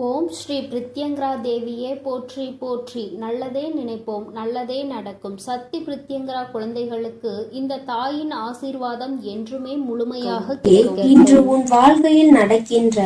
ஓம் ஸ்ரீ பிரித்யங்கரா தேவியே போற்றி போற்றி. நல்லதே நினைப்போம், நல்லதே நடக்கும். சக்தி பிரித்யங்கரா குழந்தைகளுக்கு இந்த தாயின் ஆசீர்வாதம் என்றுமே முழுமையாக கிடைக்கும். இன்று உன் வாழ்க்கையில் நடக்கின்ற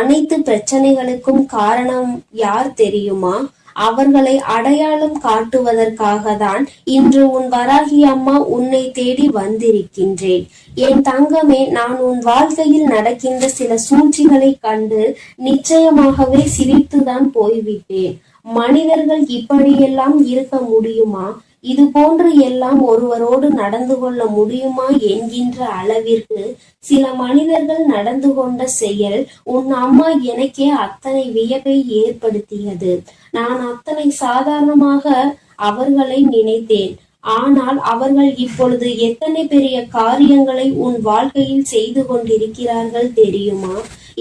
அனைத்து பிரச்சனைகளுக்கும் காரணம் யார் தெரியுமா? அவர்களை அடையாளம் காட்டுவதற்காக தான் இன்று உன் வராகி அம்மா உன்னை தேடி வந்திருக்கின்றேன். என் தங்கமே, நான் உன் வாழ்க்கையில் நடக்கின்ற சில சூழ்ச்சிகளை கண்டு நிச்சயமாகவே சிரித்துதான் போய்விட்டேன். மனிதர்கள் இப்படியெல்லாம் இருக்க முடியுமா? இது போன்று எல்லாம் ஒருவரோடு நடந்து கொள்ள முடியுமா என்கின்ற அளவிற்கு சில மனிதர்கள் நடந்து கொண்ட செயல் உன் அம்மா எனக்கே அத்தனை வியப்பை ஏற்படுத்தியது. நான் அத்தனை சாதாரணமாக அவர்களை நினைத்தேன். ஆனால் அவர்கள் இப்பொழுது எத்தனை பெரிய காரியங்களை உன் வாழ்க்கையில் செய்து கொண்டிருக்கிறார்கள் தெரியுமா?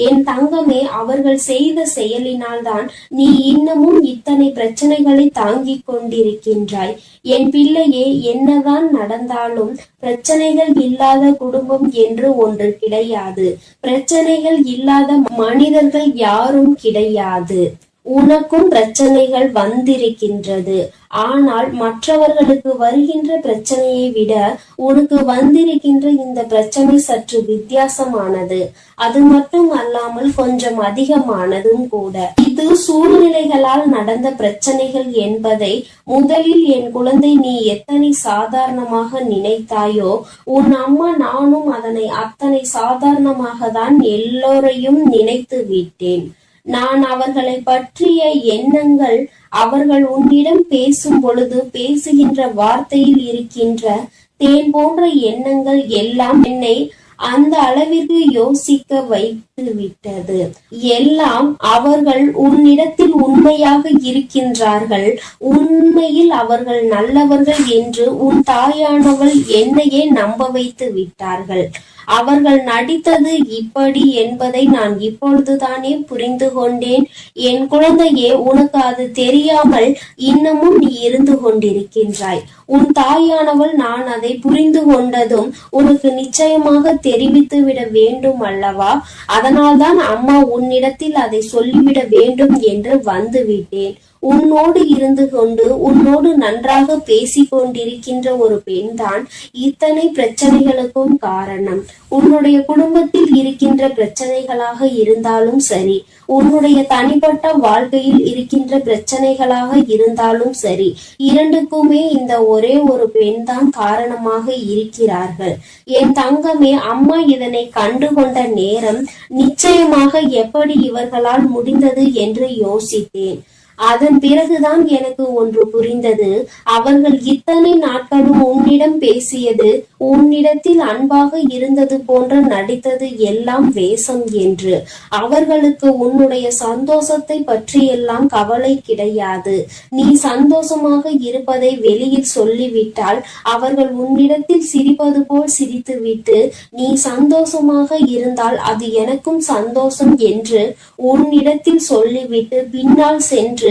என் தங்கமே, அவர்கள் செய்த செயலினால் தான் நீ இன்னமும் இத்தனை பிரச்சனைகளை தாங்கிக் கொண்டிருக்கின்றாய். என் பிள்ளையே, என்னதான் நடந்தாலும் பிரச்சனைகள் இல்லாத குடும்பம் என்று ஒன்று கிடையாது. பிரச்சனைகள் இல்லாத மனிதர்கள் யாரும் கிடையாது. உனக்கும் பிரச்சனைகள் வந்திருக்கின்றது. ஆனால் மற்றவர்களுக்கு வருகின்ற பிரச்சனையை விட உனக்கு வந்திருக்கின்ற இந்த பிரச்சனை சற்று வித்தியாசமானது. அது மட்டும் அல்லாமல் கொஞ்சம் அதிகமானதும் கூட. இது சூழ்நிலைகளால் நடந்த பிரச்சனைகள் என்பதை முதலில் என் குழந்தை நீ எத்தனை சாதாரணமாக நினைத்தாயோ, உன் அம்மா நானும் அதனை அத்தனை சாதாரணமாக தான் எல்லோரையும் நினைத்து விட்டேன். நான் அவர்களை பற்றிய எண்ணங்கள், அவர்கள் உன்னிடம் பேசும் பொழுது பேசுகின்ற வார்த்தையில் இருக்கின்ற தேன் போன்ற எண்ணங்கள் எல்லாம் என்னை அந்த அளவிற்கு யோசிக்க வைத்து விட்டது. எல்லாம் அவர்கள் உன்னிடத்தில் உண்மையாக இருக்கின்றார்கள். உண்மையில் அவர்கள் நல்லவர்கள் என்று உன் தாயானவள் என்னையே நம்ப வைத்து விட்டார்கள். அவர்கள் நடித்தது இப்படி என்பதை நான் இப்பொழுதுதானே புரிந்து கொண்டேன். என் குழந்தையே, உனக்கு அது தெரியாமல் இன்னமும் நீ இருந்து கொண்டிருக்கின்றாய். உன் தாயானவள் நான் அதை புரிந்து கொண்டதும் உனக்கு நிச்சயமாக தெரிவித்து விட வேண்டும் அல்லவா? அதனால்தான் அம்மா உன்னிடத்தில் அதை சொல்லிவிட வேண்டும் என்று வந்துவிட்டேன். உன்னோடு இருந்து கொண்டு உன்னோடு நன்றாக பேசிக் கொண்டிருக்கின்ற ஒரு பெண்தான் இத்தனை பிரச்சனைகளுக்கும் காரணம். உன்னுடைய குடும்பத்தில் இருக்கின்ற பிரச்சனைகளாக இருந்தாலும் சரி, உன்னுடைய தனிப்பட்ட வாழ்க்கையில் இருக்கின்ற பிரச்சனைகளாக இருந்தாலும் சரி, இரண்டுக்குமே இந்த ஒரே ஒரு பெண் தான் காரணமாக இருக்கிறார்கள். என் தங்கமே, அம்மா இதனை கண்டுகொண்ட நேரம் நிச்சயமாக எப்படி இவர்களால் முடிந்தது என்று யோசித்தேன். அதன் பிறகுதான் எனக்கு ஒன்று புரிந்தது. அவர்கள் இத்தனை நாட்களும் உன்னிடம் பேசியது, உன்னிடத்தில் அன்பாக இருந்தது போன்ற நடித்தது எல்லாம் வேஷம் என்று. அவர்களுக்கு உன்னுடைய சந்தோஷத்தை பற்றியெல்லாம் கவலை கிடையாது. நீ சந்தோஷமாக இருப்பதை வெளியில் சொல்லிவிட்டால் அவர்கள் உன்னிடத்தில் சிரிப்பது போல் சிரித்துவிட்டு, நீ சந்தோஷமாக இருந்தால் அது எனக்கும் சந்தோஷம் என்று உன்னிடத்தில் சொல்லிவிட்டு பின்னால் சென்று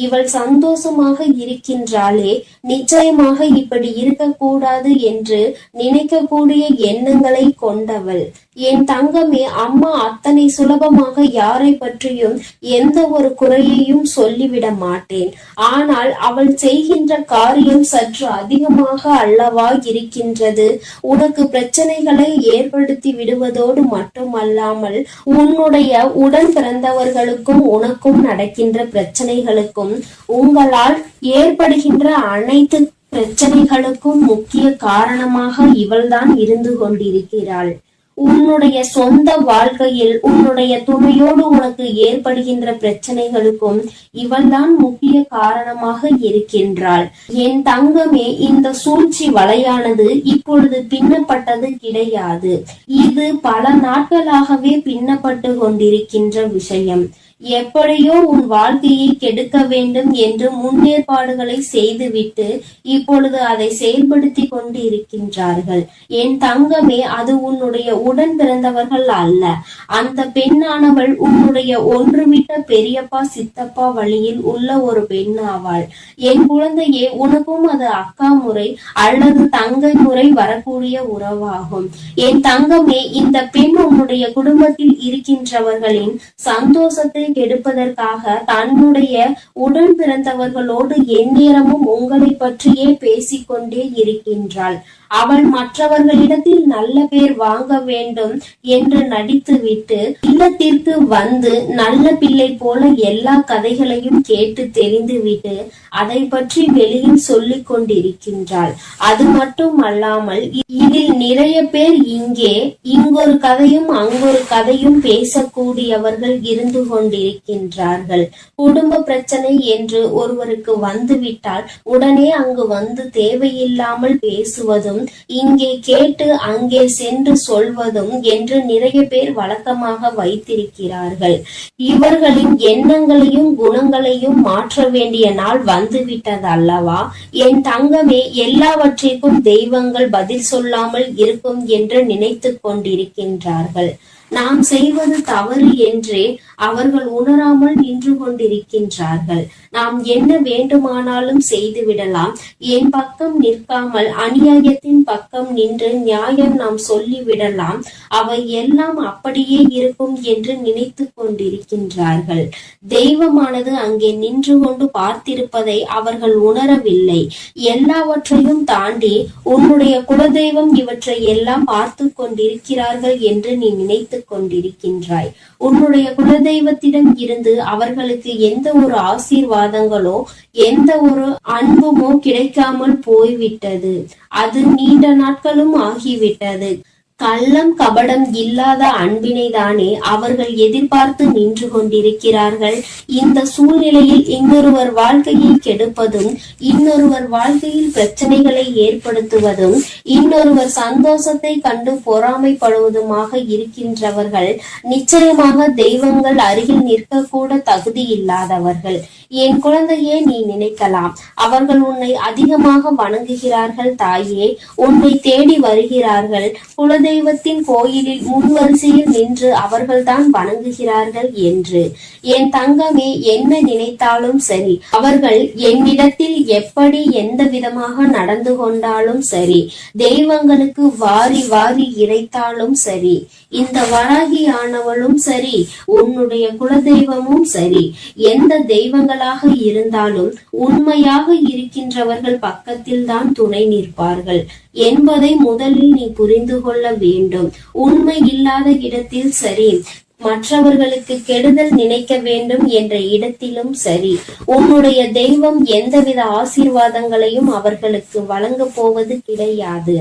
இவள் சந்தோஷமாக இருக்கின்றாளே, நிச்சயமாக இப்படி இருக்கக்கூடாது என்று நினைக்கக்கூடிய எண்ணங்களை கொண்டவள். என் தங்கமே, அம்மா அத்தனை சுலபமாக யாரை பற்றியும் எந்த ஒரு குறையையும் சொல்லிவிட மாட்டேன். ஆனால் அவள் செய்கின்ற காரியம் சற்று அதிகமாக அல்லவா இருக்கின்றது. உனக்கு பிரச்சனைகளை ஏற்படுத்தி விடுவதோடு மட்டுமல்லாமல் உன்னுடைய உடன் பிறந்தவர்களுக்கும் உனக்கும் நடக்கின்ற பிரச்சனைகளுக்கும், உங்களால் ஏற்படுகின்ற அனைத்து பிரச்சனைகளுக்கும் முக்கிய காரணமாக இவள்தான் இருந்து கொண்டிருக்கிறாள். உன்னுடைய சொந்த வாழ்க்கையில் உன்னுடைய துணையோடு உனக்கு ஏற்படுகின்ற பிரச்சனைகளுக்கும் இவள்தான் முக்கிய காரணமாக இருக்கின்றாள். என் தங்கமே, இந்த சூழ்ச்சி வலையானது இப்பொழுது பின்னப்பட்டது கிடையாது. இது பல நாட்களாகவே பின்னப்பட்டு கொண்டிருக்கின்ற விஷயம். எப்படியோ உன் வாழ்க்கையை கெடுக்க வேண்டும் என்று முன்னேற்பாடுகளை செய்துவிட்டு இப்பொழுது அதை செயல்படுத்தி கொண்டு இருக்கின்றார்கள். என் தங்கமே, அது உன்னுடைய உடன் பிறந்தவர்கள் அல்ல. அந்த பெண்ணானவள் உன்னுடைய ஒன்றுவிட்ட பெரியப்பா சித்தப்பா வழியில் உள்ள ஒரு பெண்ணாவாள். என் குழந்தையே, உனக்கும் அது அக்கா முறை அல்லது தங்கை முறை வரக்கூடிய உறவாகும். என் தங்கமே, இந்த பெண் உன்னுடைய குடும்பத்தில் இருக்கின்றவர்களின் சந்தோஷத்தை கெடுப்பதற்காக தன்னுடைய உடன் பிறந்தவர்களோடு எந்நேரமும் உங்களை பற்றியே பேசிக்கொண்டே இருக்கின்றாள். அவள் மற்றவர்களிடத்தில் நல்ல பேர் வாங்க வேண்டும் என்று நடித்துவிட்டு இல்லத்திற்கு வந்து நல்ல பிள்ளை போல எல்லா கதைகளையும் கேட்டு தெரிந்துவிட்டு அதை பற்றி வெளியில் சொல்லிக் கொண்டிருக்கின்றாள். அது மட்டும் அல்லாமல் இதில் நிறைய பேர் இங்கொரு கதையும் அங்கொரு கதையும் பேசக்கூடியவர்கள் இருந்து கொண்டிருக்கின்றார்கள். குடும்ப பிரச்சனை என்று ஒருவருக்கு வந்துவிட்டால் உடனே அங்கு வந்து தேவையில்லாமல் பேசுவதும் இங்கே கேட்டு அங்கே சென்று சொல்வதும் என்று நிறைய பேர் வழக்கமாக வைத்திருக்கிறார்கள். இவர்களின் எண்ணங்களையும் குணங்களையும் மாற்ற வேண்டிய நாள் வந்துவிட்டது அல்லவா? என் தங்கமே, எல்லாவற்றிற்கும் தெய்வங்கள் பதில் சொல்லாமல் இருக்கும் என்று நினைத்து கொண்டிருக்கின்றார்கள். நாம் செய்வது தவறு என்றே அவர்கள் உணராமல் நின்று கொண்டிருக்கின்றார்கள். நாம் என்ன வேண்டுமானாலும் செய்து விடலாம். என் பக்கம் நிற்காமல் அநியாயத்தின் பக்கம் நின்று நியாயம் நாம் சொல்லிவிடலாம். அவை எல்லாம் அப்படியே இருக்கும் என்று நினைத்து கொண்டிருக்கின்றார்கள். தெய்வமானது அங்கே நின்று கொண்டு பார்த்திருப்பதை அவர்கள் உணரவில்லை. எல்லாவற்றையும் தாண்டி உன்னுடைய குலதெய்வம் இவற்றை எல்லாம் பார்த்து கொண்டிருக்கிறார்கள் என்று நீ நினைத்து கொண்டிருக்கின்றாய். உன்னுடைய குலதெய்வத்திடம் இருந்து அவர்களுக்கு எந்த ஒரு ஆசீர்வாதங்களோ எந்த ஒரு அன்புமோ கிடைக்காமல் போய்விட்டது. அது நீண்ட நாட்களும் ஆகிவிட்டது. கள்ளம் கபடம் இல்லாத அன்பினை தானே அவர்கள் எதிர்பார்த்து நின்று கொண்டிருக்கிறார்கள். இந்த சூழ்நிலையில் இன்னொருவர் வாழ்க்கையை கெடுப்பதும் இன்னொருவர் வாழ்க்கையில் பிரச்சனைகளை ஏற்படுத்துவதும் இன்னொருவர் சந்தோஷத்தை கண்டு பொறாமைப்படுவதுமாக இருக்கின்றவர்கள் நிச்சயமாக தெய்வங்கள் அருகில் நிற்க கூட தகுதி இல்லாதவர்கள். என் குழந்தையே, நீ நினைக்கலாம், அவர்கள் உன்னை அதிகமாக வணங்குகிறார்கள் தாயே, உன்னை தேடி வருகிறார்கள், குலதெய்வத்தின் கோயிலில் முன்வரிசையில் நின்று அவர்கள்தான் வணங்குகிறார்கள் என்று. என் தங்கமே, என்ன நினைத்தாலும் சரி, அவர்கள் என்னிடத்தில் எப்படி எந்த விதமாக நடந்து கொண்டாலும் சரி, தெய்வங்களுக்கு வாரி வாரி இறைத்தாலும் சரி, இந்த வராகி ஆனவளும் சரி, உன்னுடைய குலதெய்வமும் சரி, எந்த தெய்வங்களாக இருந்தாலும் உண்மையாக இருக்கின்றவர்கள் பக்கத்தில் தான் துணை நிற்பார்கள் என்பதை முதலில் நீ புரிந்து கொள்ள வேண்டும். உண்மை இல்லாத இடத்தில் சரி, மற்றவர்களுக்கு கெடுதல் நினைக்க வேண்டும் என்ற இடத்திலும் சரி, உன்னுடைய தெய்வம் எந்தவித ஆசீர்வாதங்களையும் அவர்களுக்கு வழங்க போவது கிடையாது.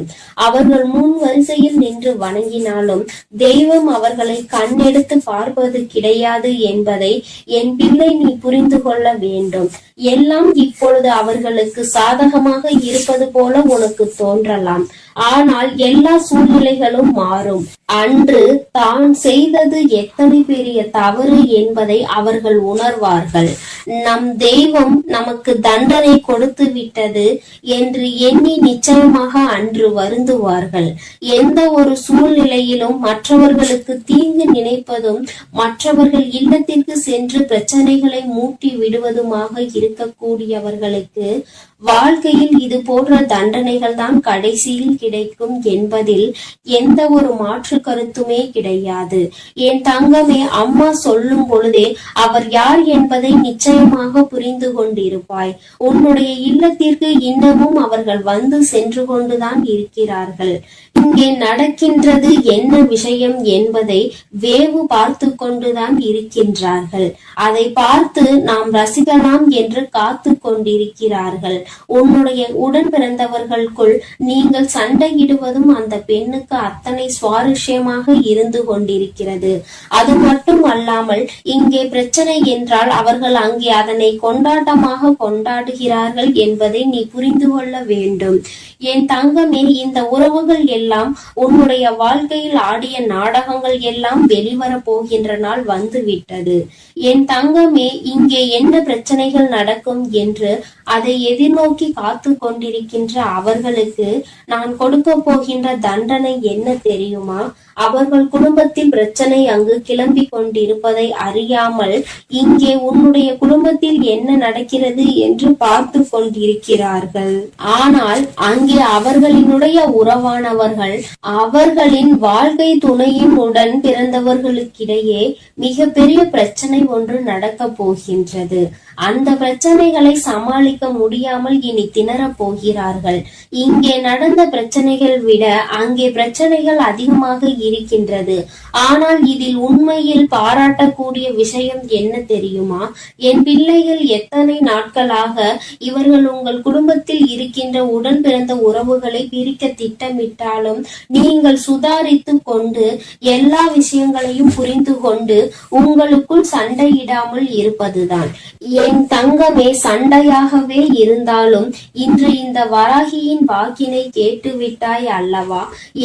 அவர்கள் முன் வரிசையில் நின்று வணங்கினாலும் தெய்வம் அவர்களை கண்ணெடுத்து பார்ப்பது கிடையாது என்பதை என் பிள்ளை நீ புரிந்து கொள்ள வேண்டும். எல்லாம் இப்பொழுது அவர்களுக்கு சாதகமாக இருப்பது போல உனக்கு தோன்றலாம். ஆனால் எல்லா சூழ்நிலைகளும் மாறும். அன்று தான் செய்தது எத்தனை பெரிய தவறு என்பதை அவர்கள் உணர்வார்கள். நம் தெய்வம் நமக்கு தண்டனை கொடுத்து விட்டது என்று எண்ணி நிச்சயமாக அன்று வருந்துவார்கள். எந்த ஒரு சூழ்நிலையிலும் மற்றவர்களுக்கு தீங்கு நினைப்பதும் மற்றவர்கள் இல்லத்திற்கு சென்று பிரச்சனைகளை மூட்டி விடுவதுமாக இருக்கக்கூடியவர்களுக்கு வாழ்க்கையில் இது போன்ற தண்டனைகள் தான் கடைசியில் கிடைக்கும் என்பதில் எந்த ஒரு மாற்று கருத்துமே கிடையாது. என் தங்கமே, அம்மா சொல்லும் பொழுதே அவர் யார் என்பதை நிச்சயமாக புரிந்து கொண்டிருப்பாய். உன்னுடைய இல்லத்திற்கு இன்னமும் அவர்கள் வந்து சென்று கொண்டுதான் இருக்கிறார்கள். இங்கே நடக்கின்றது என்ன விஷயம் என்பதை வேவு பார்த்து கொண்டுதான் இருக்கின்றார்கள். அதை பார்த்து நாம் ரசிக்கலாம் என்று காத்து கொண்டிருக்கிறார்கள். உன்னுடைய உடன் பிறந்தவர்களுக்குள் நீங்கள் சண்டையிடுவதும் அந்த பெண்ணுக்கு அத்தனை சுவாரஸ்யமாக இருந்து கொண்டிருக்கிறது. அது மட்டும் அல்லாமல் இங்கே பிரச்சனை என்றால் அவர்கள் அங்கே அதனை கொண்டாட்டமாக கொண்டாடுகிறார்கள் என்பதை நீ புரிந்து கொள்ள வேண்டும். என் தங்கமே, இந்த உறவுகள் எல்லாம் உன்னுடைய வாழ்க்கையில் ஆடிய நாடகங்கள் எல்லாம் வெளிவர போகின்ற நாள் வந்து விட்டது. என் தங்கமே, இங்கே என்ன பிரச்சனைகள் நடக்கும் என்று அதை எதிர்நோக்கி காத்து கொண்டிருக்கின்ற அவர்களுக்கு நான் கொடுக்க போகின்ற தண்டனை என்ன தெரியுமா? அவர்கள் குடும்பத்தில் பிரச்சனை அங்கு கிளம்பி கொண்டிருப்பதை அறியாமல் இங்கே உன்னுடைய குடும்பத்தில் என்ன நடக்கிறது என்று பார்த்து கொண்டிருக்கிறார்கள். ஆனால் அங்கே அவர்களினுடைய உறவானவர்கள் அவர்களின் வாழ்க்கை துணையின் உடன் பிறந்தவர்களுக்கிடையே மிகப்பெரிய பிரச்சனை ஒன்று நடக்க போகின்றது. அந்த பிரச்சனைகளை சமாளிக்க முடியாமல் இனி திணறப் போகிறார்கள். இங்கே நடந்த பிரச்சனைகள் விட அங்கே பிரச்சனைகள் அதிகமாக இருக்கின்றது. ஆனால் இதில் உண்மையில் பாராட்டக்கூடிய விஷயம் என்ன தெரியுமா? என் பிள்ளைகள் எத்தனை நாட்களாக இவர்கள் உங்கள் குடும்பத்தில் இருக்கின்ற உடன் பிறந்த உறவுகளை பிரிக்க திட்டமிட்டாலும் நீங்கள் சுதாரித்து கொண்டு எல்லா விஷயங்களையும் புரிந்து கொண்டு உங்களுக்குள் சண்டையிடாமல் இருப்பதுதான். என் தங்கமே, சண்டையாகவே இருந்தாலும் இன்று இந்த வராகியின் வாக்கினை கேட்டுவிட்டாய் அல்லவா?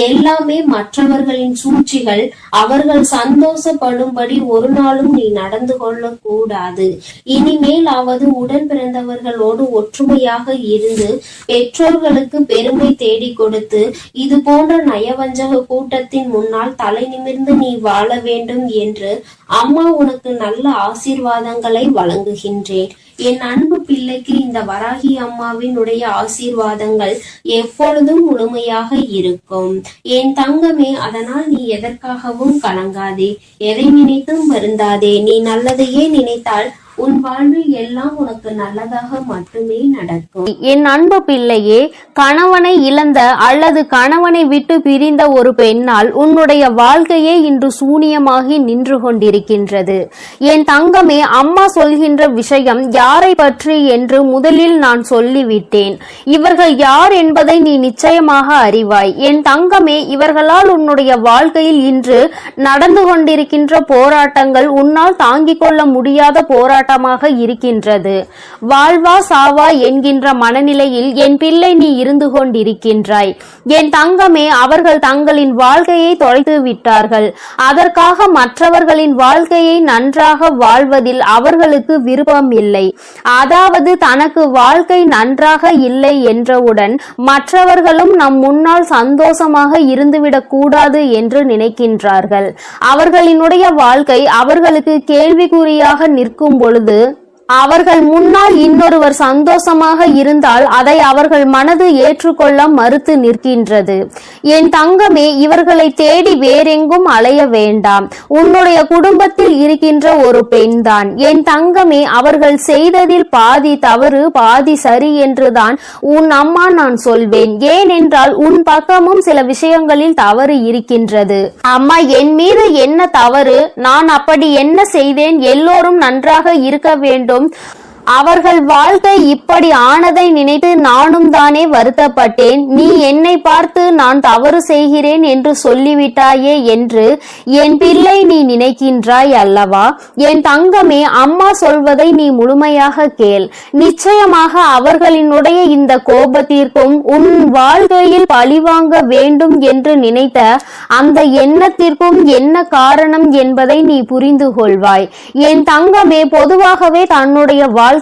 எல்லாமே மற்றவர்களின் சூழ்ச்சிகள். அவர்கள் சந்தோஷப்படும்படி ஒரு நாளும் நீ நடந்து கொள்ள கூடாது. இனிமேலாவது உடன் பிறந்தவர்களோடு ஒற்றுமையாக இருந்து பெற்றோர்களுக்கு பெருமை தேடி கொடுத்து இது போன்ற நயவஞ்சக கூட்டத்தின் முன்னால் தலை நிமிர்ந்து நீ வாழ வேண்டும் என்று அம்மா உனக்கு நல்ல ஆசீர்வாதங்களை வழங்குகின்றேன். என் அன்பு பிள்ளைக்கு இந்த வராகி அம்மாவினுடைய ஆசீர்வாதங்கள் எப்பொழுதும் முழுமையாக இருக்கும். என் தங்கமே, அதனால் நீ எதற்காகவும் கலங்காதே, எதை நினைத்தும் வருந்தாதே. நீ நல்லதையே நினைத்தால் உன் வாழ்வில் எல்லாம் உனக்கு நல்லதாக மட்டுமே நடக்கும். என் அன்பு பிள்ளையே, கணவனை இழந்த அல்லது கணவனை விட்டு பிரிந்த ஒரு பெண்ணால் உன்னுடைய வாழ்க்கையே இன்று சூனியமாகி நின்று கொண்டிருக்கின்றது. என் தங்கமே, அம்மா சொல்கின்ற விஷயம் யாரை பற்றி என்று முதலில் நான் சொல்லிவிட்டேன். இவர்கள் யார் என்பதை நீ நிச்சயமாக அறிவாய். என் தங்கமே, இவர்களால் உன்னுடைய வாழ்க்கையில் இன்று நடந்து கொண்டிருக்கின்ற போராட்டங்கள் உன்னால் தாங்கிக் கொள்ள முடியாத போராட்டமாக இருக்கின்றது. வாழ்வா சாவா என்கின்ற மனநிலையில் என் பிள்ளை நீ இருந்து கொண்டிருக்கின்றாய். என் தங்கமே, அவர்கள் தங்களின் வாழ்க்கையை தொலைத்து விட்டார்கள். அதற்காக மற்றவர்களின் வாழ்க்கையை நன்றாக வாழ்வதில் அவர்களுக்கு விருப்பம் இல்லை. அதாவது தனக்கு வாழ்க்கை நன்றாக இல்லை என்றவுடன் மற்றவர்களும் நம் முன்னால் சந்தோஷமாக இருந்துவிடக் கூடாது என்று நினைக்கின்றார்கள். அவர்களினுடைய வாழ்க்கை அவர்களுக்கு கேள்விக்குறியாக நிற்கும் பொழுது அவர்கள் முன்னால் இன்னொருவர் சந்தோஷமாக இருந்தால் அதை அவர்கள் மனது ஏற்றுக்கொள்ள மறுத்து நிற்கின்றது. என் தங்கமே, இவர்களை தேடி வேறெங்கும் அலைய வேண்டாம். உன்னுடைய குடும்பத்தில் இருக்கின்ற ஒரு பெண்தான். என் தங்கமே, அவர்கள் செய்ததில் பாதி தவறு பாதி சரி என்றுதான் உன் அம்மா நான் சொல்வேன். ஏனென்றால் உன் பக்கமும் சில விஷயங்களில் தவறு இருக்கின்றது. அம்மா, என் மீது என்ன தவறு? நான் அப்படி என்ன செய்தேன்? எல்லோரும் நன்றாக இருக்க வேண்டும். அவர்கள் வாழ்க்கை இப்படி ஆனதை நினைத்து நானும் தானே வருத்தப்பட்டேன். நீ என்னை பார்த்து நான் தவறு செய்கிறேன் என்று சொல்லிவிட்டாயே என்று என் பிள்ளை நீ நினைக்கின்றாய் அல்லவா? என் தங்கமே, அம்மா சொல்வதை நீ முழுமையாக கேள். நிச்சயமாக அவர்களினுடைய இந்த கோபத்திற்கும் உன் வாழ்க்கையில் பழிவாங்க வேண்டும் என்று நினைத்த அந்த எண்ணத்திற்கும் என்ன காரணம் என்பதை நீ புரிந்து கொள்வாய். என் தங்கமே, பொதுவாகவே தன்னுடைய வாழ்க்கையை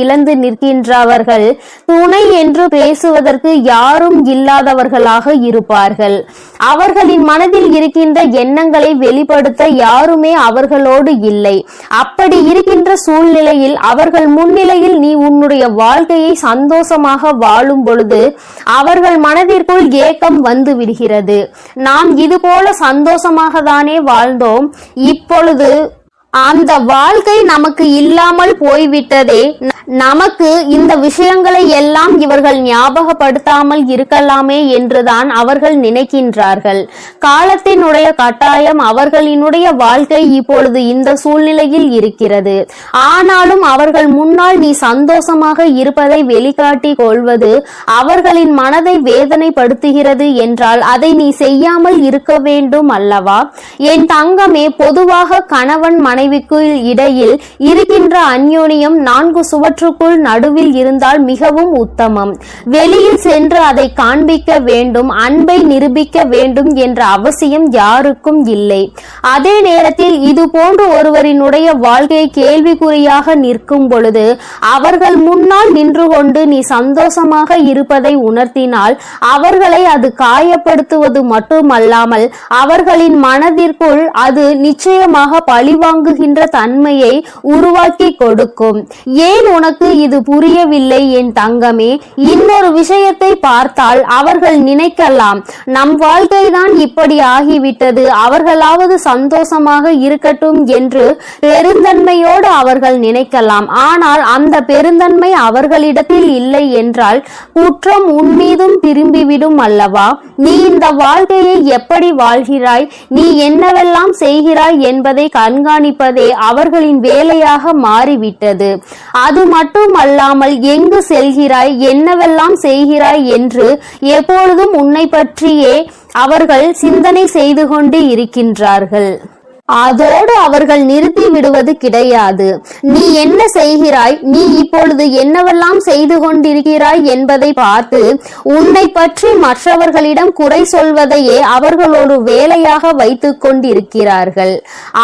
இழந்து நிற்கின்றவர்கள் துணை என்று பேசுவதற்கு யாரும் இல்லாதவர்களாக இருப்பார்கள். அவர்களின் மனதில் இருக்கின்ற எண்ணங்களை வெளிப்படுத்த யாருமே அவர்களோடு இல்லை. அப்படி இருக்கின்ற சூழ்நிலையில் அவர்கள் முன்னிலையில் நீ உன்னுடைய வாழ்க்கையை சந்தோஷமாக வாழும் பொழுது அவர்கள் மனதிற்குள் ஏக்கம் வந்து விடுகிறது. நாம் இது போல சந்தோஷமாக தானே வாழ்ந்தோம், இப்பொழுது அந்த வாழ்க்கை நமக்கு இல்லாமல் போய்விட்டதே. நமக்கு இந்த விஷயங்களை எல்லாம் இவர்கள் ஞாபகப்படுத்தாமல் இருக்கலாமே என்றுதான் அவர்கள் நினைக்கின்றார்கள். காலத்தினுடைய கட்டாயம் அவர்களினுடைய வாழ்க்கை இப்பொழுது இந்த சூழ்நிலையில் இருக்கிறது. ஆனாலும் அவர்கள் முன்னால் நீ சந்தோஷமாக இருப்பதை வெளிக்காட்டி கொள்வது அவர்களின் மனதை வேதனைப்படுத்துகிறது என்றால் அதை நீ செய்யாமல் இருக்க வேண்டும் அல்லவா? என் தங்கமே, பொதுவாக கணவன் மனைவி மனைவிக்கு இடையில் இருக்கின்ற அந்யோன்யம் 4 சுவற்றுக்குள் நடுவில் இருந்தால் மிகவும் உத்தமம். வெளியில் சென்று அதை காண்பிக்க வேண்டும், அன்பை நிரூபிக்க வேண்டும் என்ற அவசியம் யாருக்கும் இல்லை. அதே நேரத்தில் இது போன்று ஒருவரினுடைய வாழ்க்கை கேள்விக்குறியாக நிற்கும் பொழுது அவர்கள் முன்னால் நின்று கொண்டு நீ சந்தோஷமாக இருப்பதை உணர்த்தினால் அவர்களை அது காயப்படுத்துவது மட்டுமல்லாமல் அவர்களின் மனதிற்குள் அது நிச்சயமாக பழிவாங்குகின்ற தன்மையை உருவாக்கி கொடுக்கும். ஏன் உனக்கு இது புரியவில்லை என் தங்கமே? இன்னொரு விஷயத்தை பார்த்தால் அவர்கள் நினைக்கலாம், நம் வாழ்க்கைதான் இப்படி ஆகிவிட்டது, அவர்களாவது சந்தோஷமாக இருக்கட்டும் என்று பெருந்தன்மையோடு அவர்கள் நினைக்கலாம். ஆனால் அந்த பெருந்தன்மை அவர்களிடத்தில் இல்லை என்றால் குற்றம் உன்மீதும் திரும்பிவிடும் அல்லவா? நீ இந்த வாழ்க்கையை எப்படி வாழ்கிறாய், நீ என்னவெல்லாம் செய்கிறாய் என்பதை கண்காணிப்பதே அவர்களின் வேலையாக மாறிவிட்டது. அது மட்டுமல்லாமல் எங்கு செல்கிறாய், என்னவெல்லாம் செய்கிறாய் என்று எப்பொழுதும் உன்னை பற்றியே அவர்கள் சிந்தனை செய்து கொண்டு இருக்கின்றார்கள். அதோடு அவர்கள் நிறுத்தி விடுவது கிடையாது. நீ என்ன செய்கிறாய், நீ இப்பொழுது என்னவெல்லாம் செய்து கொண்டிருக்கிறாய் என்பதை பார்த்து உன்னை பற்றி மற்றவர்களிடம் குறை சொல்வதையே அவர்கள் ஒரு வேலையாக வைத்துக் கொண்டிருக்கிறார்கள்.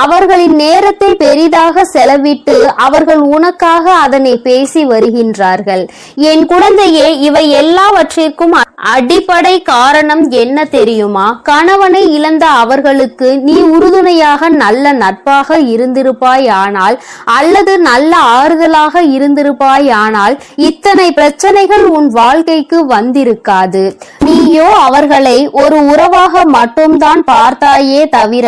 அவர்களின் நேரத்தை பெரிதாக செலவிட்டு அவர்கள் உனக்காக அதனை பேசி வருகின்றார்கள். என் குழந்தையே, இவை எல்லாவற்றிற்கும் அடிப்படை காரணம் என்ன தெரியுமா? கணவனை இழந்த அவர்களுக்கு நீ உறுதுணையாக நல்ல நட்பாக இருந்திருப்பாயானால் அல்லது நல்ல ஆறுதலாக இருந்திருப்பாயானால் இத்தனை பிரச்சனைகள் உன் வாழ்க்கைக்கு வந்திருக்காது. நீயோ அவர்களை ஒரு உறவாக மட்டும்தான் பார்த்தாயே தவிர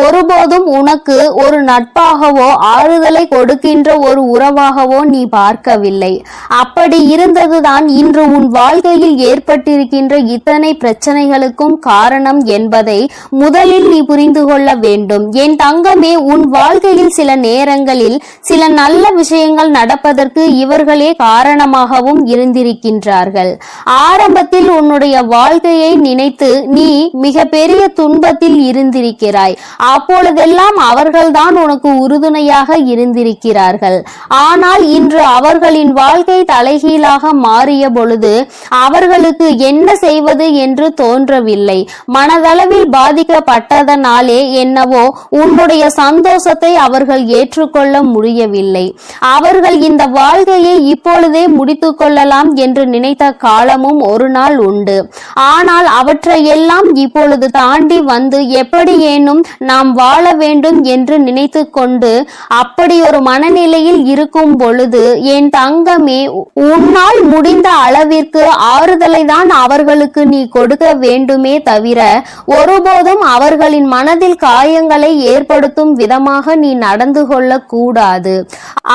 ஒருபோதும் உனக்கு ஒரு நட்பாகவோ ஆறுதலை கொடுக்கின்ற ஒரு உறவாகவோ நீ பார்க்கவில்லை. அப்படி இருந்ததுதான் இன்று உன் வாழ்க்கையில் ஏற்பட்டிருக்கின்ற இத்தனை பிரச்சனைகளுக்கும் காரணம் என்பதை முதலில் நீ புரிந்து கொள்ள வேண்டும். என் தங்கமே, உன் வாழ்க்கையில் சில நேரங்களில் சில நல்ல விஷயங்கள் நடப்பதற்கு இவர்களே காரணமாகவும் இருந்திருக்கின்றார்கள். ஆரம்பத்தில் உன்னுடைய வாழ்க்கையை நினைத்து நீ மிக பெரிய துன்பத்தில் இருந்திருக்கிறாய். அப்பொழுதெல்லாம் அவர்கள்தான் உனக்கு உறுதுணையாக இருந்திருக்கிறார்கள். ஆனால் இன்று அவர்களின் வாழ்க்கை தலைகீழாக மாறிய பொழுது அவர்களுக்கு என்ன செய்வது என்று தோன்றவில்லை. மனதளவில் பாதிக்கப்பட்டதனாலே என்னவோ உன்னுடைய சந்தோஷத்தை அவர்கள் ஏற்றுக்கொள்ள முடியவில்லை. அவர்கள் இந்த வாழ்க்கையை இப்பொழுதே முடித்துக் கொள்ளலாம் என்று நினைத்த காலமும் ஒரு நாள் உண்டு. ஆனால் அவற்றையெல்லாம் இப்பொழுது தாண்டி வந்து எப்படியேனும் நாம் வாழ வேண்டும் என்று நினைத்து கொண்டு அப்படி ஒரு மனநிலையில் இருக்கும் பொழுது என் தங்கமே, உன்னால் முடிந்த அளவிற்கு ஆறுதலை தான் அவர்களுக்கு நீ கொடுக்க வேண்டுமே தவிர ஒருபோதும் அவர்களின் மனதில் காயங்களை ஏற்படுத்தும் விதமாக நீ நடந்து கொள்ள கூடாது.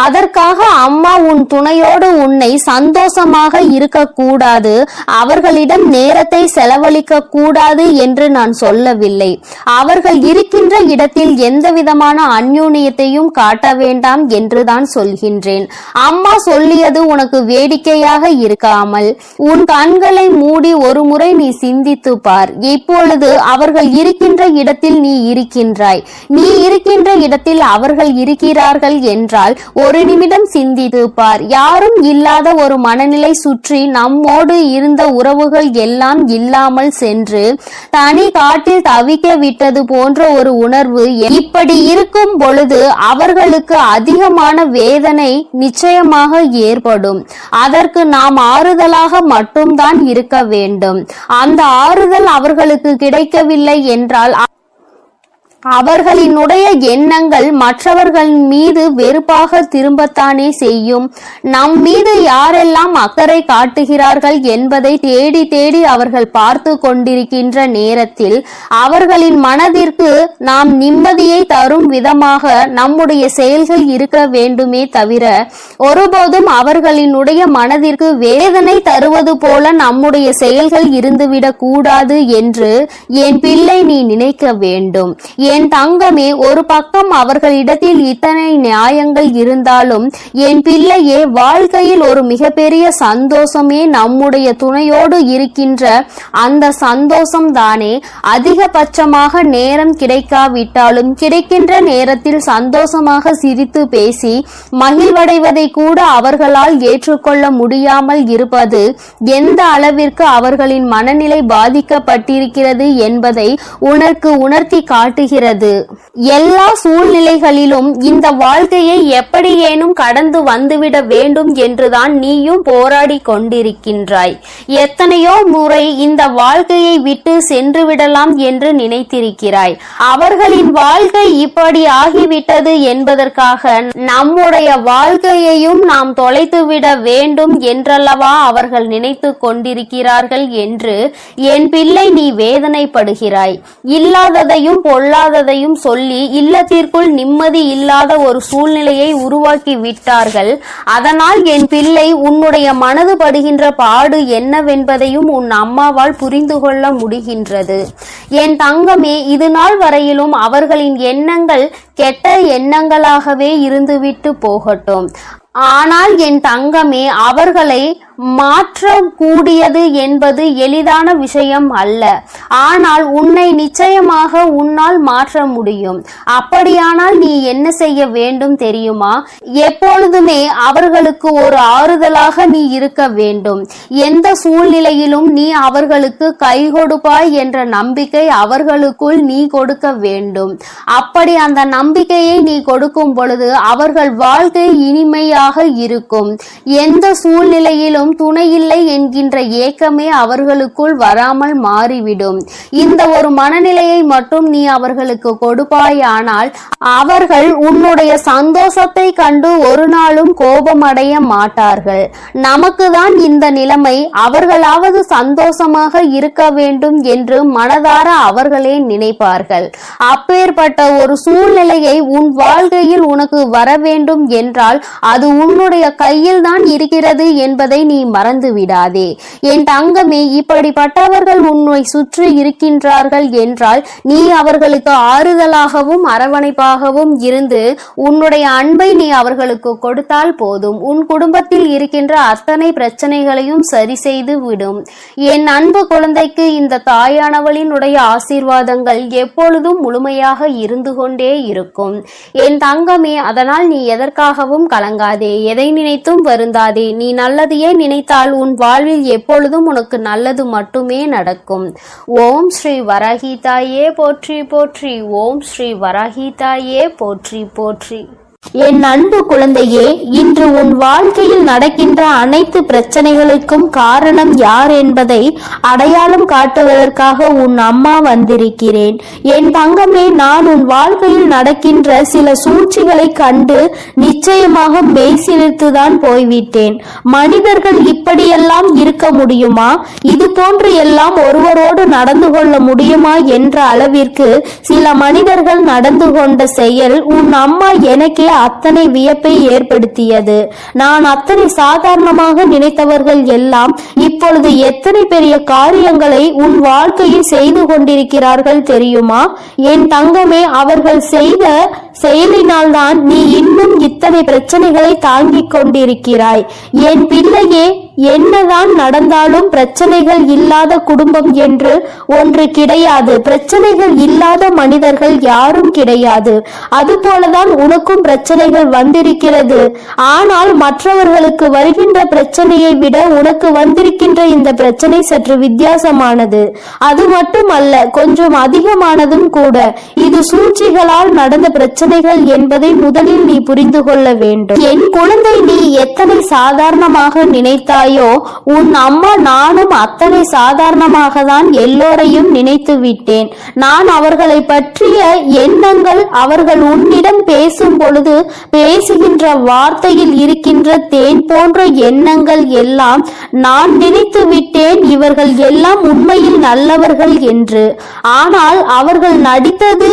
அதற்காக அம்மா உன் துணையோடு உன்னை சந்தோஷமாக இருக்க கூடாது, அவர்களிடம் நேரத்தை செலவழிக்க கூடாது என்று நான் சொல்லவில்லை. அவர்கள் இருக்கின்ற இடத்தில் எந்த விதமான அந்யோன்யத்தையும் காட்ட வேண்டாம் என்றுதான் சொல்கின்றேன். அம்மா சொல்லியது உனக்கு வேடிக்கையாக இருக்காமல் உன் கண்களை மூடி ஒரு முறை நீ சிந்தித்து பார். இப்பொழுது அவர்கள் இருக்கின்ற இடத்தில் நீ இருக்கின்றாய். நீ இருக்கின்ற இடத்தில் அவர்கள் இருக்கிறார்கள் என்றால் ஒரு நிமிடம் சிந்தித்து பார். யாரும் இல்லாத ஒரு மனநிலை சுற்றி நம்மோடு இருந்த உறவுகள் எல்லாம் இல்லாமல் சென்று தனி காட்டில் தவிக்க விட்டது போன்ற ஒரு உணர்வு. இப்படி இருக்கும் பொழுது அவர்களுக்கு அதிகமான வேதனை நிச்சயமாக ஏற்படும். அதற்கு நாம் ஆறுதலாக மட்டும்தான் இருக்க வேண்டும். அந்த ஆறுதல் அவர்களுக்கு கிடைக்கவில்லை என்றால் அவர்களினுடைய எண்ணங்கள் மற்றவர்கள் மீது வெறுப்பாக திரும்பத்தானே செய்யும். நம் மீது யாரெல்லாம் அக்கறை காட்டுகிறார்கள் என்பதை தேடி தேடி அவர்கள் பார்த்து கொண்டிருக்கின்ற நேரத்தில் அவர்களின் மனதிற்கு நாம் நிம்மதியை தரும் விதமாக நம்முடைய செயல்கள் இருக்க வேண்டுமே தவிர ஒருபோதும் அவர்களினுடைய மனதிற்கு வேதனை தருவது போல நம்முடைய செயல்கள் இருந்துவிடக் கூடாது என்று என் பிள்ளை நீ நினைக்க வேண்டும். என் தங்கமே, ஒரு பக்கம் அவர்களிடத்தில் இத்தனை நியாயங்கள் இருந்தாலும் என் பிள்ளையே, வாழ்க்கையில் ஒரு மிகப்பெரிய சந்தோஷமே நம்முடைய துணையோடு இருக்கின்ற அந்த சந்தோஷம் தானே. அதிகபட்சமாக நேரம் கிடைக்காவிட்டாலும் கிடைக்கின்ற நேரத்தில் சந்தோஷமாக சிரித்து பேசி மகிழ்வடைவதை கூட அவர்களால் ஏற்றுக்கொள்ள முடியாமல் இருப்பது எந்த அளவிற்கு அவர்களின் மனநிலை பாதிக்கப்பட்டிருக்கிறது என்பதை உனக்கு உணர்த்தி காட்டுகிறது. எல்லா சூழ்நிலைகளிலும் இந்த வாழ்க்கையை எப்படியேனும் கடந்து வந்துவிட வேண்டும் என்றுதான் நீயும் போராடி கொண்டிருக்கின்றாய். எத்தனையோ முறை இந்த வாழ்க்கையை விட்டு சென்று விடலாம் என்று நினைத்திருக்கிறாய். அவர்களின் வாழ்க்கை இப்படி ஆகிவிட்டது என்பதற்காக நம்முடைய வாழ்க்கையையும் நாம் தொலைத்துவிட வேண்டும் என்றல்லவா அவர்கள் நினைத்து கொண்டிருக்கிறார்கள் என்று என் பிள்ளை நீ வேதனைப்படுகிறாய். இல்லாததையும் பொல்லாததையும் சொல்லி இல்லத்திற்குள் நிம்மதி இல்லாத ஒரு சூழ்நிலையை உருவாக்கி விட்டார்கள். அதனால் என் பிள்ளை, உன்னுடைய மனது படுகின்ற பாடு என்னவென்பதையும் உன் அம்மாவால் புரிந்து கொள்ள முடிகின்றது. என் தங்கமே, இது நாள் வரையிலும் அவர்களின் எண்ணங்கள் கெட்ட எண்ணங்களாகவே இருந்துவிட்டு போகட்டும். ஆனால் என் தங்கமே, அவர்களை மாற்றக்கூடியது என்பது எளிதான விஷயம் அல்ல. ஆனால் உன்னை நிச்சயமாக உன்னால் மாற்ற முடியும். அப்படியானால் நீ என்ன செய்ய வேண்டும் தெரியுமா? எப்பொழுதுமே அவர்களுக்கு ஒரு ஆறுதலாக நீ இருக்க வேண்டும். எந்த சூழ்நிலையிலும் நீ அவர்களுக்கு கை கொடுப்பாய் என்ற நம்பிக்கை அவர்களுக்குள் நீ கொடுக்க வேண்டும். அப்படி அந்த நம்பிக்கையை நீ கொடுக்கும் பொழுது அவர்கள் வாழ்க்கை இனிமையாக இருக்கும். எந்த சூழ்நிலையிலும் துணையில்லை என்கின்ற ஏக்கமே அவர்களுக்குள் வராமல் மாறிவிடும். இந்த ஒரு மனநிலையை மட்டும் நீ அவர்களுக்கு கொடுப்பாயானால் அவர்கள் உன்னுடைய சந்தோஷத்தை கண்டு ஒரு நாளும் கோபமடைய மாட்டார்கள். நமக்கு தான் இந்த நிலைமை, அவர்களாவது சந்தோஷமாக இருக்க வேண்டும் என்று மனதார அவர்களே நினைப்பார்கள். அப்பேற்பட்ட ஒரு சூழ்நிலையை உன் வாழ்க்கையில் உனக்கு வர வேண்டும் என்றால் அது உன்னுடைய கையில் தான் இருக்கிறது என்பதை நீ மறந்து விடாதே. என் தங்கமே, இப்படிப்பட்டவர்கள் உன்னை சுற்றி இருக்கின்றார்கள் என்றால் நீ அவர்களுக்கு ஆறுதலாகவும் அரவணைப்பாகவும் இருந்து உன்னுடைய அன்பை நீ அவர்களுக்கு கொடுத்தால் போதும். உன் குடும்பத்தில் இருக்கின்ற அத்தனை பிரச்சனைகளையும் சரி செய்து விடும். என் அன்பு குழந்தைக்கு இந்த தாயானவளினுடைய ஆசீர்வாதங்கள் எப்பொழுதும் முழுமையாக இருந்து கொண்டே இருக்கும். என் தங்கமே, அதனால் நீ எதற்காகவும் கலங்காதே, எதை நினைத்தும் வருந்தாதே. நீ நல்லதையே நினைத்தால் உன் வாழ்வில் எப்பொழுதும் உனக்கு நல்லது மட்டுமே நடக்கும். ஓம் ஸ்ரீ வராகி தாயே போற்றி போற்றி. ஓம் ஸ்ரீ வராகி தாயே போற்றி போற்றி. என் அன்பு குழந்தையே, இன்று உன் வாழ்க்கையில் நடக்கின்ற அனைத்து பிரச்சனைகளுக்கும் காரணம் யார் என்பதை அடையாளம் காட்டுவதற்காக உன் அம்மா வந்திருக்கிறேன். என் தங்கமே, நான் உன் வாழ்க்கையில் நடக்கின்ற சில சூழ்ச்சிகளை கண்டு நிச்சயமாக மெய்சிலிர்த்துதான் போய்விட்டேன். மனிதர்கள் இப்படியெல்லாம் இருக்க முடியுமா? இது போன்று எல்லாம் ஒருவரோடு நடந்து கொள்ள முடியுமா என்ற அளவிற்கு சில மனிதர்கள் நடந்து கொண்ட செயல் உன் அம்மா எனக்கே அத்தனை வியப்பை ஏற்படுத்தியது. நான் அத்தனை சாதாரணமாக நினைத்தவர்கள் எல்லாம் இப்பொழுது எத்தனை பெரிய காரியங்களை உன் வாழ்க்கையில் செய்து கொண்டிருக்கிறார்கள் தெரியுமா? என் தங்கமே, அவர்கள் செய்த செயலினால்தான் நீ இன்னும் இத்தனை பிரச்சனைகளை தாங்கிக் கொண்டிருக்கிறாய். என் பிள்ளையே, என்னதான் நடந்தாலும் பிரச்சனைகள் இல்லாத குடும்பம் என்று ஒன்று கிடையாது. பிரச்சனைகள் இல்லாத மனிதர்கள் யாரும் கிடையாது. அதுபோலதான் உனக்கும் பிரச்சனைகள் வந்திருக்கிறது. ஆனால் மற்றவர்களுக்கு வருகின்ற பிரச்சனையை விட உனக்கு வந்திருக்கின்ற இந்த பிரச்சனை சற்று வித்தியாசமானது. அது மட்டுமல்ல, கொஞ்சம் அதிகமானதும் கூட. இது சூழ்ச்சிகளால் நடந்த பிரச்சனைகள் என்பதை முதலில் நீ புரிந்து கொள்ள வேண்டும். என் குழந்தை, நீ எத்தனை சாதாரணமாக நினைத்தாய் உன் அம்மா நானும் அத்தனை சாதாரணமாக தான் எல்லோரையும் நினைத்து விட்டேன். நான் அவர்களை பற்றிய எண்ணங்கள், அவர்கள் உன்னிடம் பேசும் பொழுது பேசுகின்ற வார்த்தையில் இருக்கின்ற தேன் போன்ற எண்ணங்கள் எல்லாம் நான் நினைத்து விட்டேன் இவர்கள் எல்லாம் உண்மையில் நல்லவர்கள் என்று. ஆனால் அவர்கள் நடித்தது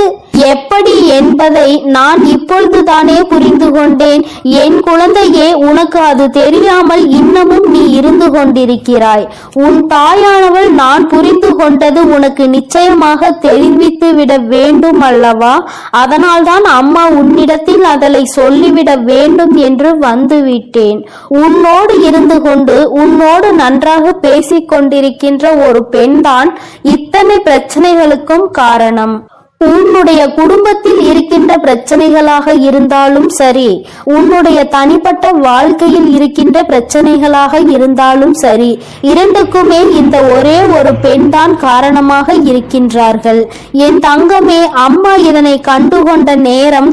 எப்படி என்பதை நான் இப்பொழுதுதானே புரிந்து கொண்டேன். என் குழந்தையே, உனக்கு அது தெரியாமல் இன்னமும் நீ இருந்து கொண்டிருக்கிறாய். உன் தாயானவள் நான் புரிந்து கொண்டது உனக்கு நிச்சயமாக தெரிவித்து விட வேண்டும் அல்லவா? அதனால்தான் அம்மா உன்னிடத்தில் அதனை சொல்லிவிட வேண்டும் என்று வந்துவிட்டேன். உன்னோடு இருந்து கொண்டு உன்னோடு நன்றாக பேசிக் கொண்டிருக்கின்ற ஒரு பெண்தான் இத்தனை பிரச்சனைகளுக்கும் காரணம். உன்னுடைய குடும்பத்தில் இருக்கின்ற பிரச்சனைகளாக இருந்தாலும் சரி, உன்னுடைய தனிப்பட்ட வாழ்க்கையில் இருக்கின்ற பிரச்சனைகளாக இருந்தாலும் சரி, இரண்டுக்குமே இந்த ஒரே ஒரு பெண்தான் காரணமாக இருக்கின்றார்கள். என் தங்கமே, அம்மா இதனை கண்டுகொண்ட நேரம்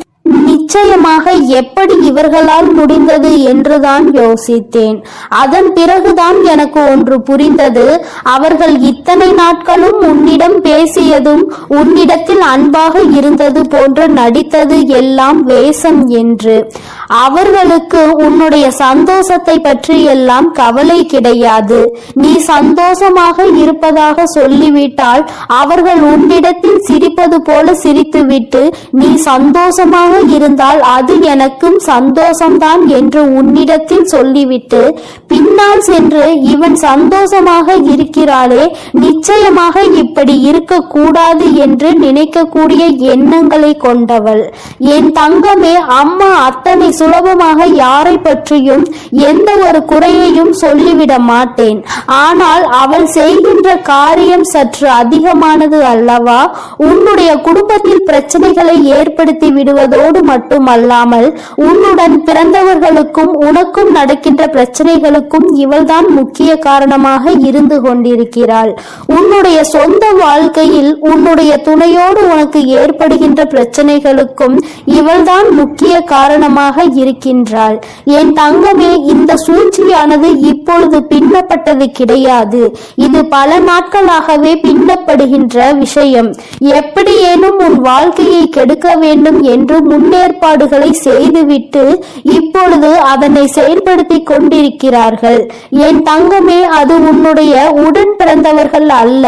நிச்சயமாக எப்படி இவர்களால் முடிந்தது என்றுதான் யோசித்தேன். அதன் பிறகுதான் எனக்கு ஒன்று புரிந்தது. அவர்கள் இத்தனை நாட்களும் உன்னிடம் பேசியதும் உன்னிடத்தில் அன்பாக இருந்தது போன்று நடித்தது எல்லாம் வேஷம் என்று. அவர்களுக்கு உன்னுடைய சந்தோஷத்தை பற்றி எல்லாம் கவலை கிடையாது. நீ சந்தோஷமாக இருப்பதாக சொல்லிவிட்டால் அவர்கள் உன்னிடத்தில் சிரிப்பது போல சிரித்துவிட்டு, நீ சந்தோஷமாக இருந்தால் அது எனக்கும் சந்தோஷம்தான் என்று உன்னிடத்தில் சொல்லிவிட்டு, பின்னால் சென்று இவன் சந்தோஷமாக இருக்கிறாளே, நிச்சயமாக இப்படி இருக்கக்கூடாது என்று நினைக்கக்கூடிய எண்ணங்களை கொண்டவள். என் தங்கமே, அம்மா அத்தனை சுலபமாக யாரை பற்றியும் எந்த ஒரு குறையையும் சொல்லிவிட மாட்டேன். ஆனால் அவள் செய்கின்ற காரியம் சற்று அதிகமானது அல்லவா? உன்னுடைய குடும்பத்தில் பிரச்சனைகளை ஏற்படுத்தி விடுவதோடு மட்டுமல்லாமல் உன்னுடன் பிறந்தவர்களுக்கும் உனக்கும் நடக்கின்ற பிரச்சனைகளுக்கும் இவள்தான் முக்கிய காரணமாக இருந்து கொண்டிருக்கிறாள். உன்னுடைய சொந்த வாழ்க்கையில் உன்னுடைய துணையோடு உனக்கு ஏற்படுகின்ற பிரச்சனைகளுக்கும் இவள்தான் முக்கிய காரணமாக இருக்கின்றாள். என் தங்கமே, இந்த சூழ்ச்சியானது இப்பொழுது பின்னப்பட்டது கிடையாது. இது பல நாட்களாகவே பின்னப்படுகின்ற விஷயம். எப்படியேனும் உன் வாழ்க்கையை கெடுக்க வேண்டும் என்று முன்னேற்பாடுகளை செய்துவிட்டு இப்பொழுது அதனை செயல்படுத்தி கொண்டிருக்கிறார்கள். என் தங்கமே, அது உன்னுடைய உடன் பிறந்தவர்கள் அல்ல.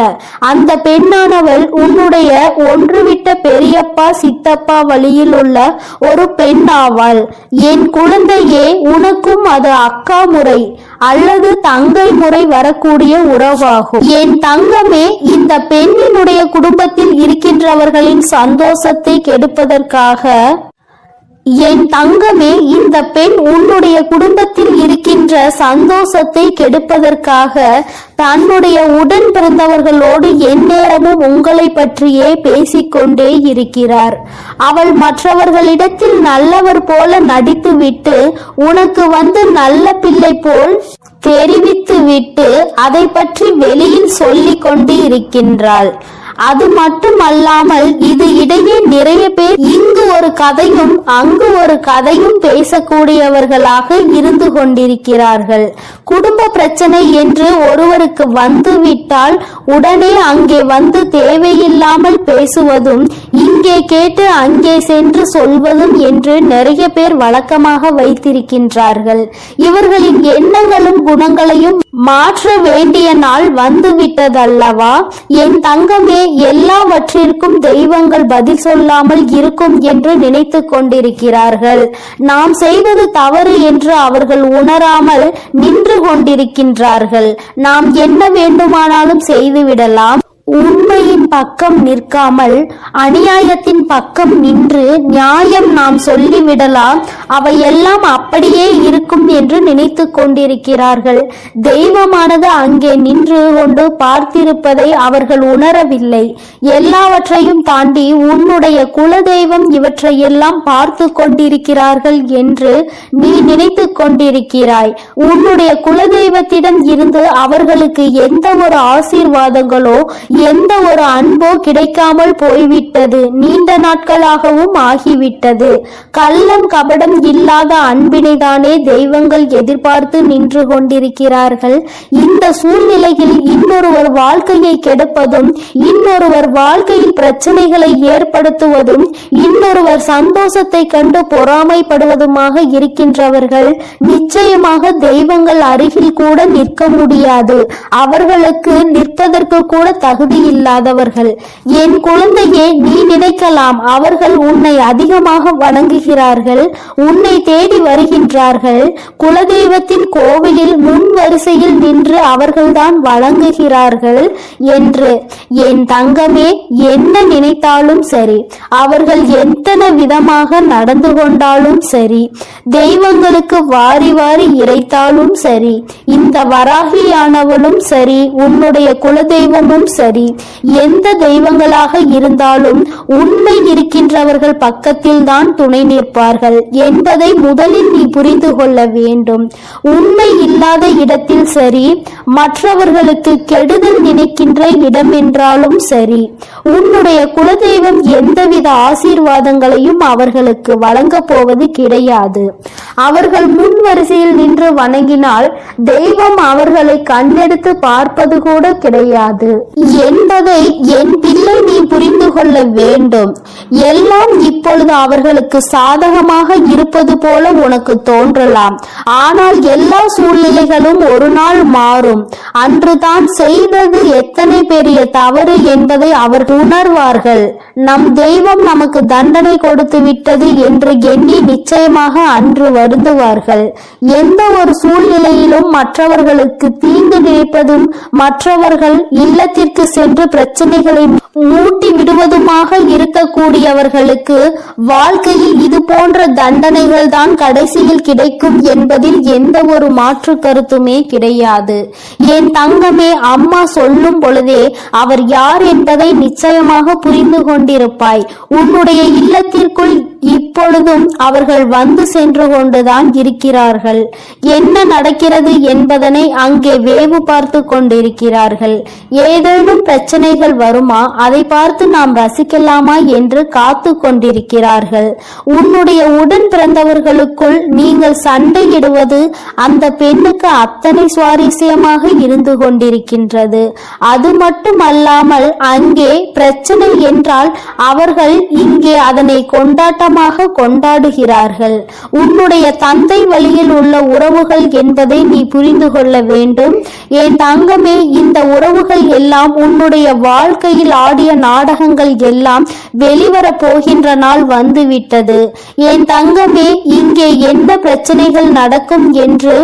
அந்த பெண்ணானவள் உன்னுடைய ஒன்றுவிட்ட பெரியப்பா சித்தப்பா வழியில் உள்ள ஒரு பெண்ணாவாள். என் குழந்தையே, உனக்கும் அது அக்கா முறை அல்லது தங்கை முறை வரக்கூடிய உறவாகும். என் தங்கமே, இந்த பெண்ணினுடைய குடும்பத்தில் இருக்கின்றவர்களின் சந்தோஷத்தை கெடுப்பதற்காக, என் தங்கமே, இந்த பெண் உன்னுடைய குடும்பத்தில் இருக்கின்ற சந்தோஷத்தை கெடுப்பதற்காக தன்னுடைய உடன் பிறந்தவர்களோடு எந்நேரமும் உங்களை பற்றியே பேசிக்கொண்டே இருக்கிறார். அவள் மற்றவர்களிடத்தில் நல்லவர் போல நடித்துவிட்டு உனக்கு வந்து நல்ல பிள்ளை போல் தெரிவித்து விட்டு அதை பற்றி வெளியில் சொல்லிக் கொண்டு இருக்கின்றாள். அது மட்டுமல்லாமல் இது இடையே நிறைய பேர் இங்கு ஒரு கதையும் அங்கு ஒரு கதையும் பேசக்கூடியவர்களாக இருந்து கொண்டிருக்கிறார்கள். குடும்ப பிரச்சனை என்று ஒருவருக்கு வந்து விட்டால் உடனே அங்கே வந்து தேவையில்லாமல் பேசுவதும் இங்கே கேட்டு அங்கே சென்று சொல்வதும் என்று நிறைய பேர் வழக்கமாக வைத்திருக்கின்றார்கள். இவர்களின் எண்ணங்களும் குணங்களையும் மாற்ற வேண்டிய நாள் வந்துவிட்டதல்லவா? என் தங்கமே, எல்லாவற்றிற்கும் தெய்வங்கள் பதில் சொல்லாமல் இருக்கும் என்று நினைத்து கொண்டிருக்கிறார்கள். நாம் செய்வது தவறு என்று அவர்கள் உணராமல் நின்று கொண்டிருக்கின்றார்கள். நாம் என்ன வேண்டுமானாலும் செய்துவிடலாம். உண்மையின் பக்கம் நிற்காமல் அநியாயத்தின் பக்கம் நின்று நியாயம் நாம் சொல்லிவிடலாம். அவையெல்லாம் அப்படியே இருக்கும் என்று நினைத்து கொண்டிருக்கிறார்கள். தெய்வமானது அங்கே நின்று கொண்டு பார்த்திருப்பதை அவர்கள் உணரவில்லை. எல்லாவற்றையும் தாண்டி உன்னுடைய குலதெய்வம் இவற்றையெல்லாம் பார்த்து கொண்டிருக்கிறார்கள் என்று நீ நினைத்து கொண்டிருக்கிறாய். உன்னுடைய குலதெய்வத்திடம் இருந்து அவர்களுக்கு எந்த ஒரு ஆசீர்வாதங்களோ எந்த ஒரு அன்போ கிடைக்காமல் போய்விட்டது. நீண்ட நாட்களாகவும் ஆகிவிட்டது. கள்ளம் கபடம் இல்லாத அன்பினைதானே தெய்வங்கள் எதிர்பார்த்து நின்று கொண்டிருக்கிறார்கள். இந்த சூழ்நிலையில் இன்னொருவர் வாழ்க்கையை கெடுப்பதும், இன்னொருவர் வாழ்க்கையில் பிரச்சனைகளை ஏற்படுத்துவதும், இன்னொருவர் சந்தோஷத்தை கண்டு பொறாமைப்படுவதுமாக இருக்கின்றவர்கள் நிச்சயமாக தெய்வங்கள் அருகில் கூட நிற்க முடியாது. அவர்களுக்கு நிற்பதற்கு கூட தகுதி தகுதி இல்லாதவர்கள். என் குழந்தையே, நீ நினைக்கலாம் அவர்கள் உன்னை அதிகமாக வணங்குகிறார்கள், உன்னை தேடி வருகின்றார்கள், குலதெய்வத்தின் கோவிலில் முன் வரிசையில் நின்று அவர்கள்தான் வணங்குகிறார்கள் என்று. என் தங்கமே, என்ன நினைத்தாலும் சரி, அவர்கள் எத்தனை விதமாக நடந்து கொண்டாலும் சரி, தெய்வங்களுக்கு வாரி வாரி இறைத்தாலும் சரி, இந்த வராகியானவளும் சரி, உன்னுடைய குலதெய்வமும் சரி, எந்த தெய்வங்களாக இருந்தாலும் உண்மை இருக்கின்றவர்கள் பக்கத்தில் தான் துணை நிற்பார்கள் என்பதை முதலில் நீ புரிந்து கொள்ள வேண்டும். உண்மை இல்லாத இடத்தில் சரி, மற்றவர்களுக்கு கெடுதல் நினைக்கின்ற இடம் என்றாலும் சரி, உன்னுடைய குலதெய்வம் எந்தவித ஆசீர்வாதங்களையும் அவர்களுக்கு வழங்கப் போவது கிடையாது. அவர்கள் முன் வரிசையில் நின்று வணங்கினால் தெய்வம் அவர்களை கண்ணெடுத்து பார்ப்பது கூட கிடையாது என்பதை என் பிள்ளை நீ புரிந்து கொள்ள வேண்டும். எல்லாம் இப்பொழுது அவர்களுக்கு சாதகமாக இருப்பது போல உனக்கு தோன்றலாம். ஆனால் எல்லா சூழ்நிலைகளும் ஒரு நாள் மாறும். அன்றுதான் செய்தது எத்தனை பெரிய தவறு என்பதை அவர்கள் உணர்வார்கள். நம் தெய்வம் நமக்கு தண்டனை கொடுத்து விட்டது என்று எண்ணி நிச்சயமாக அன்று வருந்துவார்கள். எந்த ஒரு சூழ்நிலையிலும் மற்றவர்களுக்கு தீங்கு நினைப்பதும், மற்றவர்கள் இல்லத்திற்கு சென்று பிரச்சனைகளை மூட்டி விடுவதுமாக இருக்கக்கூடியவர்களுக்கு வாழ்க்கையில் இது போன்ற தண்டனைகள் தான் கடைசியில் கிடைக்கும் என்பதில் எந்த ஒரு மாற்று கருத்துமே கிடையாது. என் தங்கமே, அம்மா சொல்லும் பொழுதே அவர் யார் என்பதை நிச்சயமாக புரிந்து கொண்டிருப்பாய். உன்னுடைய இல்லத்திற்குள் இப்பொழுதும் அவர்கள் வந்து சென்று கொண்டுதான் இருக்கிறார்கள். என்ன நடக்கிறது என்பதனை அங்கே வேவு பார்த்து கொண்டிருக்கிறார்கள். ஏதேனும் பிரச்சனைகள் வருமா, அதை பார்த்து நாம் ரசிக்கலாமா என்று காத்து கொண்டிருக்கிறார்கள். உன்னுடைய உடன் பிறந்தவர்களுக்குள் நீங்கள் சண்டையிடுவது அந்த பெண்ணுக்கு அத்தனை சுவாரஸ்யமாக இருந்து கொண்டிருக்கின்றது. அது மட்டுமல்லாமல் அங்கே பிரச்சனை என்றால் அவர்கள் இங்கே அதனை கொண்டாட்டமாக கொண்டாடுகிறார்கள். உன்னுடைய தந்தை வழியில் உள்ள உறவுகள் என்பதை நீ புரிந்து கொள்ள வேண்டும். என் தங்கமே, இந்த உறவுகள் எல்லாம் உன்னுடைய வாழ்க்கையில் ஆடிய நாடகங்கள் எல்லாம் வெளிவர போகின்ற நாள் வந்துவிட்டது. என் தங்கமே, இங்கே எந்த பிரச்சனைகள் நடக்கும் என்று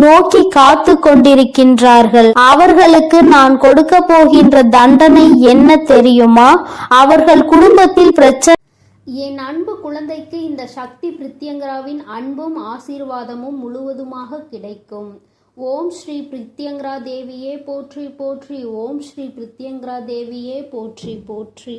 நோக்கி காத்து கொண்டிருக்கின்றார்கள். அவர்களுக்கு நான் கொடுக்க போகின்ற தண்டனை என்ன தெரியுமா? அவர்கள் குடும்பத்தில் பிரச்சனை. என் அன்பு குழந்தைக்கு இந்த சக்தி பிரித்யங்கராவின் அன்பும் ஆசீர்வாதமும் முழுவதுமாக கிடைக்கும். ஓம் ஸ்ரீ பிரித்யங்கரா தேவியே போற்றி போற்றி. ஓம் ஸ்ரீ பிரித்யங்கரா தேவியே போற்றி போற்றி.